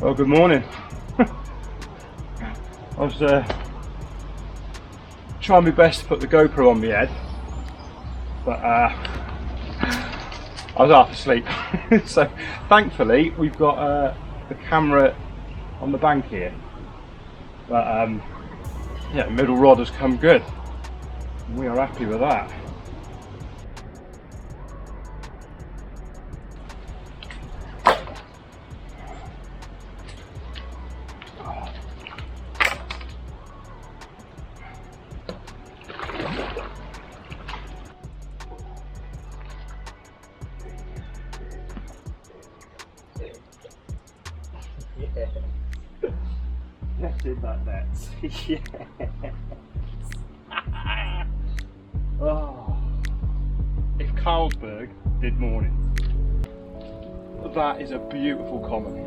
Well, good morning. I was trying my best to put the GoPro on my head, but I was half asleep. So thankfully we've got the camera on the bank here, but yeah, middle rod has come good. We are happy with that. Yeah. That's in that net. Yes. Oh. If Carlsberg did morning, that is a beautiful common.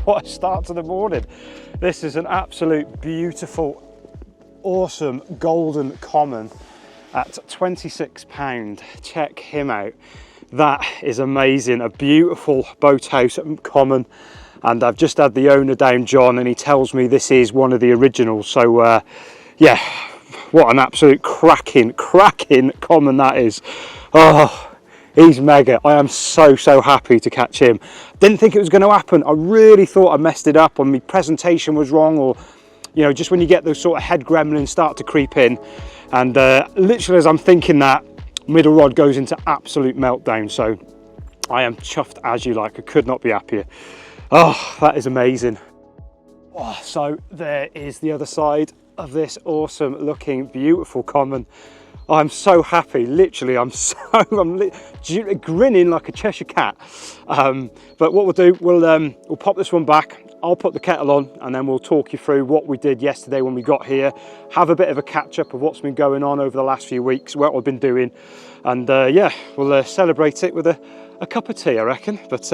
What a start to the morning. This is an absolute beautiful, awesome golden common at £26. Check him out. That is amazing. A beautiful boathouse common. And I've just had the owner down, John, and he tells me this is one of the originals. So yeah, what an absolute cracking common that is. Oh, he's mega. I am so happy to catch him. Didn't think it was going to happen. I really thought I messed it up, or my presentation was wrong, or you know, just when you get those sort of head gremlins start to creep in. And literally as I'm thinking that, middle rod goes into absolute meltdown. So I am chuffed as you like. I could not be happier. Oh, that is amazing. Oh, so there is the other side of this awesome looking beautiful common. I'm so happy, literally. I'm grinning like a Cheshire cat. But what we'll do, we'll pop this one back. I'll put the kettle on, and then we'll talk you through what we did yesterday when we got here, have a bit of a catch up of what's been going on over the last few weeks, what we've been doing, and yeah, we'll celebrate it with a cup of tea, I reckon. But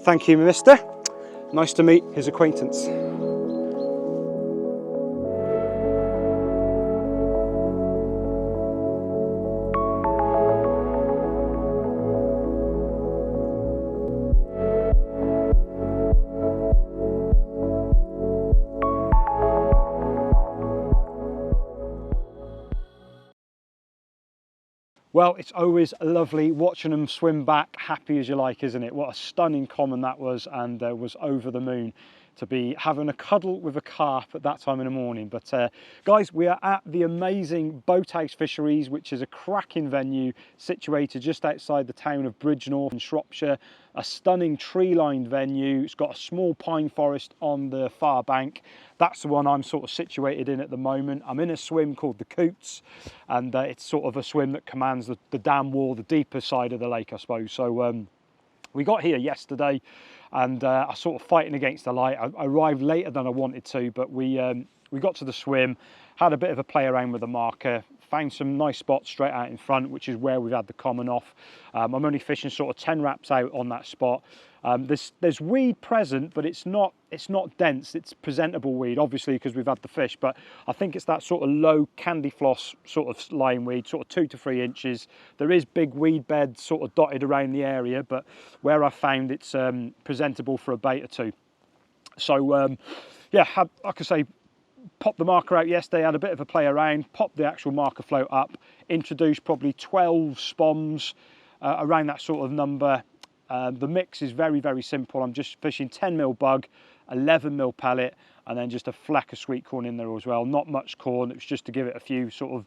thank you, mister. Nice to meet his acquaintance. Well, it's always lovely watching them swim back, happy as you like, isn't it? What a stunning common that was, and was over the moon to be having a cuddle with a carp at that time in the morning. But guys, we are at the amazing Boathouse Fisheries, which is a cracking venue situated just outside the town of Bridgnorth in Shropshire. A stunning tree-lined venue. It's got a small pine forest on the far bank. That's the one I'm sort of situated in at the moment. I'm in a swim called the Coots, and it's sort of a swim that commands the dam wall, the deeper side of the lake, I suppose. So we got here yesterday, and I was sort of fighting against the light. I arrived later than I wanted to, but we got to the swim, had a bit of a play around with the marker, found some nice spots straight out in front, which is where we've had the common off. I'm only fishing sort of 10 wraps out on that spot. There's weed present, but it's not dense. It's presentable weed, obviously, because we've had the fish, but I think it's that sort of low candy floss sort of line weed, sort of 2 to 3 inches. There is big weed beds sort of dotted around the area, but where I found it's presentable for a bait or two. So yeah, like I say, popped the marker out yesterday, had a bit of a play around, popped the actual marker float up, introduced probably 12 spoms around that sort of number. The mix is very simple. I'm just fishing 10mm bug, 11mm pellet, and then just a fleck of sweet corn in there as well. Not much corn, it was just to give it a few sort of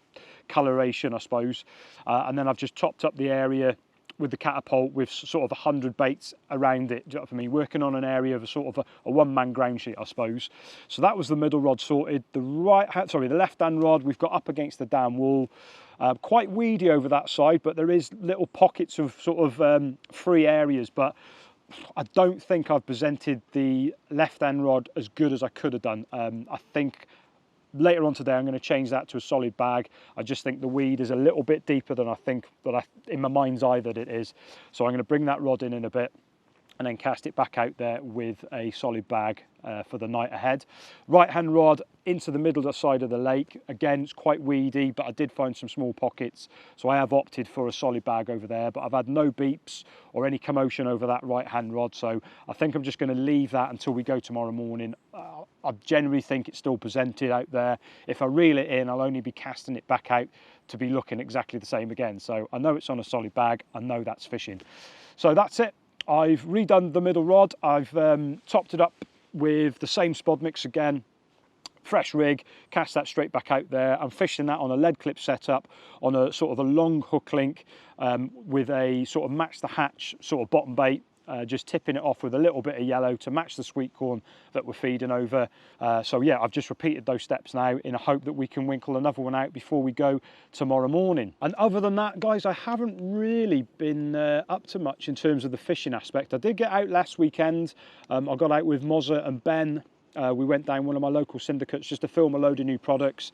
coloration, I suppose. And then I've just topped up the area with the catapult with sort of 100 baits around it, do you know what I mean? Working on an area of a sort of a one-man ground sheet, I suppose. So that was the middle rod sorted. The left-hand rod we've got up against the dam wall. Quite weedy over that side, but there is little pockets of sort of free areas. But I don't think I've presented the left hand rod as good as I could have done. I think later on today I'm going to change that to a solid bag. I just think the weed is a little bit deeper than I think that in my mind's eye that it is. So I'm going to bring that rod in a bit and then cast it back out there with a solid bag for the night ahead. Right hand rod into the middle side of the lake. Again, it's quite weedy, but I did find some small pockets, so I have opted for a solid bag over there, but I've had no beeps or any commotion over that right hand rod, so I think I'm just going to leave that until we go tomorrow morning. I generally think it's still presented out there. If I reel it in, I'll only be casting it back out to be looking exactly the same again. So I know it's on a solid bag, I know that's fishing. So that's it. I've redone the middle rod. I've topped it up with the same spod mix again, fresh rig, cast that straight back out there. I'm fishing that on a lead clip setup on a sort of a long hook link with a sort of match the hatch sort of bottom bait. Just tipping it off with a little bit of yellow to match the sweet corn that we're feeding over. So yeah, I've just repeated those steps now in a hope that we can winkle another one out before we go tomorrow morning. And other than that, guys, I haven't really been up to much in terms of the fishing aspect. I did get out last weekend. I got out with Mozza and Ben. We went down one of my local syndicates just to film a load of new products.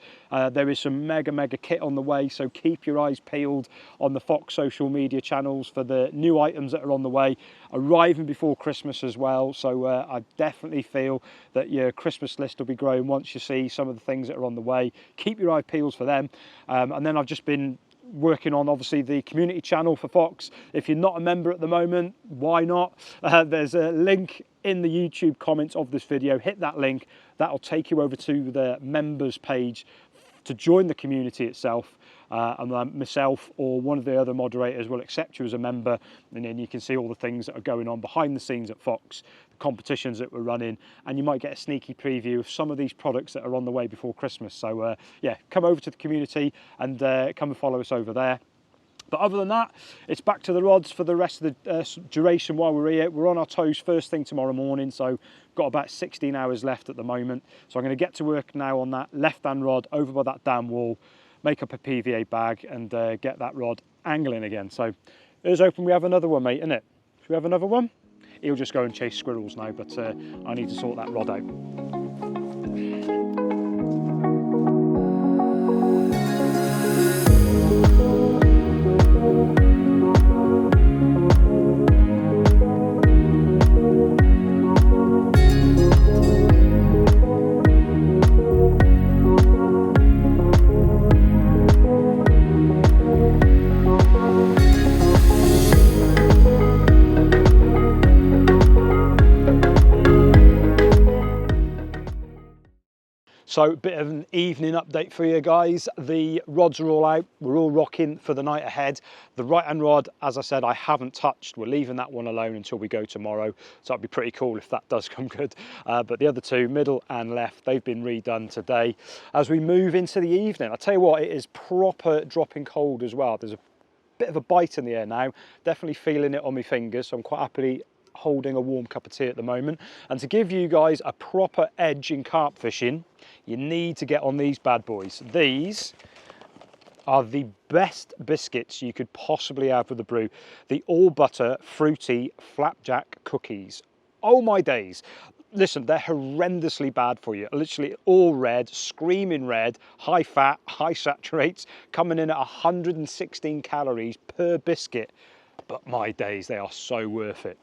There is some mega kit on the way, so keep your eyes peeled on the Fox social media channels for the new items that are on the way, arriving before Christmas as well. So I definitely feel that your Christmas list will be growing once you see some of the things that are on the way. Keep your eye peeled for them. And then I've just been working on obviously the community channel for Fox. If you're not a member at the moment, why not? There's a link in the YouTube comments of this video. Hit that link, that'll take you over to the members page to join the community itself, and myself or one of the other moderators will accept you as a member, and then you can see all the things that are going on behind the scenes at Fox, the competitions that we're running, and you might get a sneaky preview of some of these products that are on the way before Christmas. So yeah, come over to the community and come and follow us over there. But other than that, it's back to the rods for the rest of the duration while we're here. We're on our toes first thing tomorrow morning, so got about 16 hours left at the moment. So I'm going to get to work now on that left-hand rod over by that dam wall, make up a PVA bag and get that rod angling again. So here's hoping we have another one, mate, innit? Should we have another one? He'll just go and chase squirrels now, but I need to sort that rod out. So a bit of an evening update for you guys. The rods are all out. We're all rocking for the night ahead. The right-hand rod, as I said, I haven't touched. We're leaving that one alone until we go tomorrow. So that'd be pretty cool if that does come good. But the other two, middle and left, they've been redone today. As we move into the evening, I tell you what, it is proper dropping cold as well. There's a bit of a bite in the air now. Definitely feeling it on my fingers. So I'm quite happily holding a warm cup of tea at the moment. And to give you guys a proper edge in carp fishing, you need to get on these bad boys. These are the best biscuits you could possibly have with the brew. The all butter fruity flapjack cookies. Oh my days. Listen, they're horrendously bad for you. Literally all red, screaming red, high fat, high saturates, coming in at 116 calories per biscuit. But my days, they are so worth it.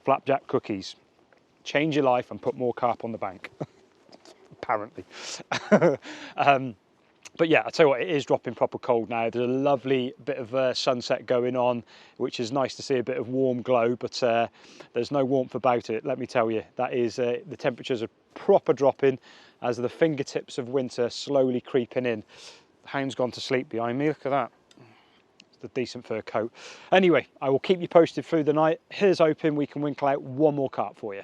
Flapjack cookies. Change your life and put more carp on the bank. Apparently. But yeah, I tell you what, it is dropping proper cold now. There's a lovely bit of sunset going on, which is nice to see a bit of warm glow, but there's no warmth about it, let me tell you. That is, the temperatures are proper dropping as the fingertips of winter slowly creeping in. The hound's gone to sleep behind me, look at that. It's a decent fur coat. Anyway, I will keep you posted through the night. Here's hoping we can winkle out one more carp for you.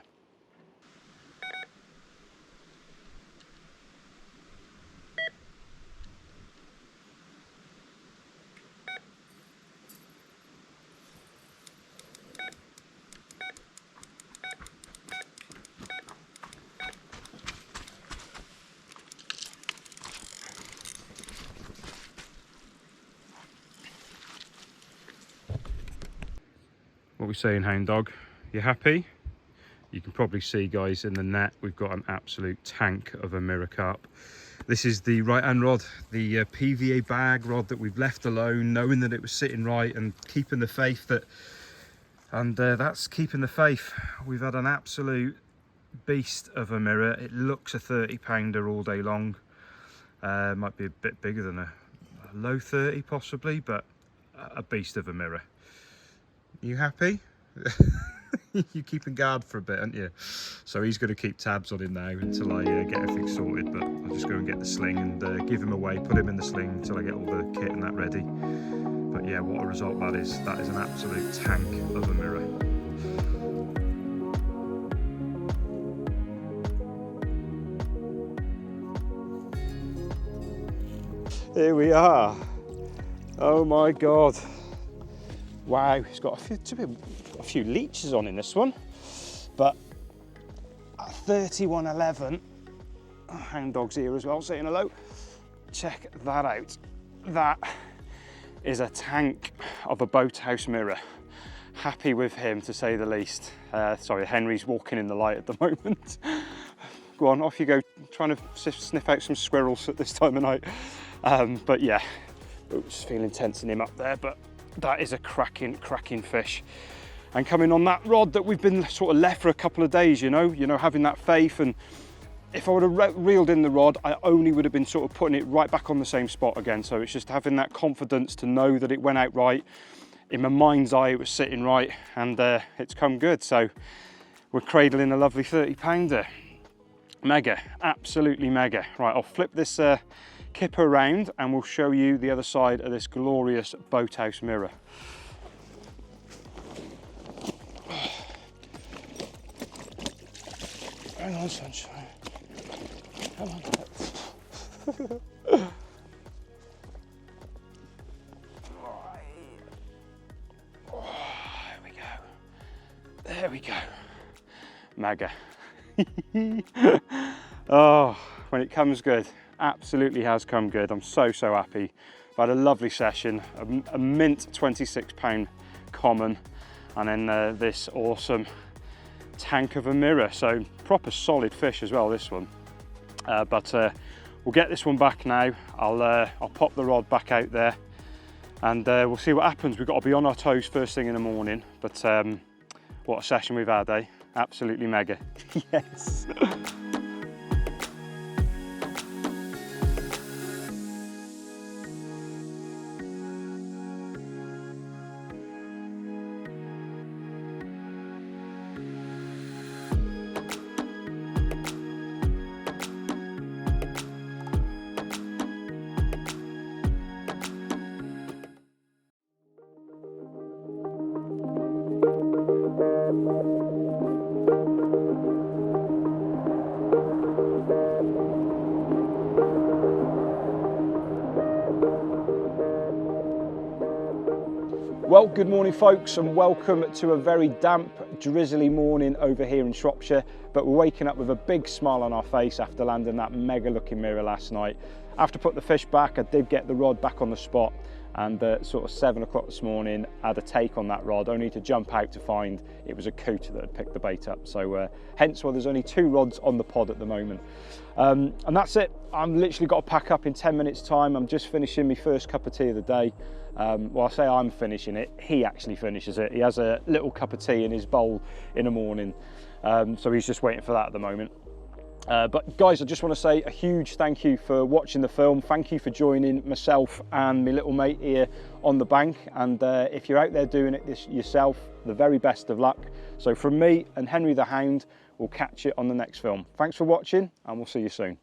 What are we saying, hound dog? You happy? You can probably see, guys, in the net we've got an absolute tank of a mirror carp. This is the right hand rod, the PVA bag rod that we've left alone, knowing that it was sitting right and keeping the faith. That's keeping the faith. We've had an absolute beast of a mirror. It looks a 30-pounder all day long. Might be a bit bigger than a low 30 possibly, but a beast of a mirror. You happy? You're keeping guard for a bit, aren't you? So he's going to keep tabs on him now until I get everything sorted, but I'll just go and get the sling and give him away, put him in the sling until I get all the kit and that ready. But yeah, what a result that is. That is an absolute tank of a mirror. Here we are. Oh my God. Wow, he's got a few leeches on in this one, but 3111. Hound dog's here as well, saying hello. Check that out. That is a tank of a Boathouse mirror. Happy with him, to say the least. Sorry, Henry's walking in the light at the moment. Go on, off you go, trying to sniff out some squirrels at this time of night. But yeah, just feeling tensing him up there, but that is a cracking fish. And coming on that rod that we've been sort of left for a couple of days, you know, having that faith. And if I would have reeled in the rod, I only would have been sort of putting it right back on the same spot again. So it's just having that confidence to know that it went out right. In my mind's eye, it was sitting right, and it's come good. So we're cradling a lovely 30-pounder. Mega, absolutely mega. Right, I'll flip this kipper around and we'll show you the other side of this glorious Boathouse mirror. Hang on, sunshine. Come on. There we go. There we go. Mega. Oh, when it comes good, absolutely has come good. I'm so happy. I've had a lovely session, a mint 26-pound common, and then this awesome tank of a mirror. So proper solid fish as well, this one. But we'll get this one back now. I'll pop the rod back out there, and we'll see what happens. We've got to be on our toes first thing in the morning. But what a session we've had, eh? Absolutely mega. Yes. Well, good morning folks, and welcome to a very damp, drizzly morning over here in Shropshire, but we're waking up with a big smile on our face after landing that mega looking mirror last night. After put the fish back, I did get the rod back on the spot, and sort of 7 o'clock this morning, I had a take on that rod, only to jump out to find it was a coot that had picked the bait up. So hence why there's only 2 rods on the pod at the moment. And that's it. I've literally got to pack up in 10 minutes time. I'm just finishing my first cup of tea of the day. Well, I say I'm finishing it, he actually finishes it. He has a little cup of tea in his bowl in the morning, so he's just waiting for that at the moment. But guys, I just want to say a huge thank you for watching the film. Thank you for joining myself and my little mate here on the bank. And if you're out there doing it yourself, the very best of luck. So from me and Henry the Hound, we'll catch you on the next film. Thanks for watching, and we'll see you soon.